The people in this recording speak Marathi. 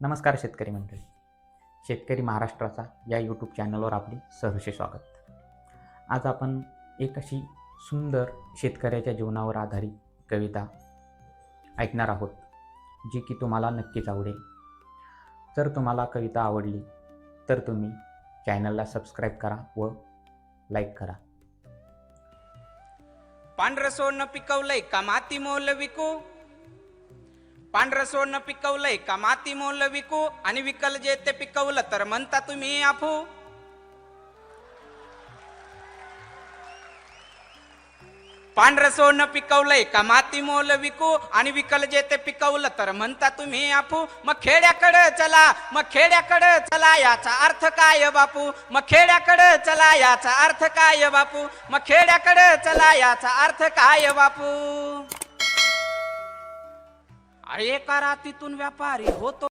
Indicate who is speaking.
Speaker 1: नमस्कार शेतकरी मंडळी. शेतकरी महाराष्ट्राचा या यूट्यूब चॅनलवर आपले सहर्ष स्वागत. आज आपण एक अशी सुंदर शेतकऱ्याच्या जीवनावर आधारित कविता ऐकणार आहोत, जी की तुम्हाला नक्कीच आवडेल. जर तुम्हाला कविता आवडली तर तुम्ही चॅनलला सबस्क्राईब करा व लाईक करा.
Speaker 2: पांढरं सोनं पिकवलंय का माती मोल विकू, पांढरं सोनं पिकवलंय का माती मोल विकू, आणि विकल जे ते पिकवलं तर म्हणता तुम्ही आफू. पांढरं सोनं पिकवलंय का माती मोल विकू, आणि विकल जे ते पिकवलं तर म्हणता तुम्ही आफू. मग खेड्याकडे चला, मग खेड्याकडे चला, याचा अर्थ काय बापू. मग खेड्याकडे चला, याचा अर्थ काय बापू. मग खेड्याकडे चला, याचा अर्थ काय बापू. एका रात्रीतून व्यापारी होतो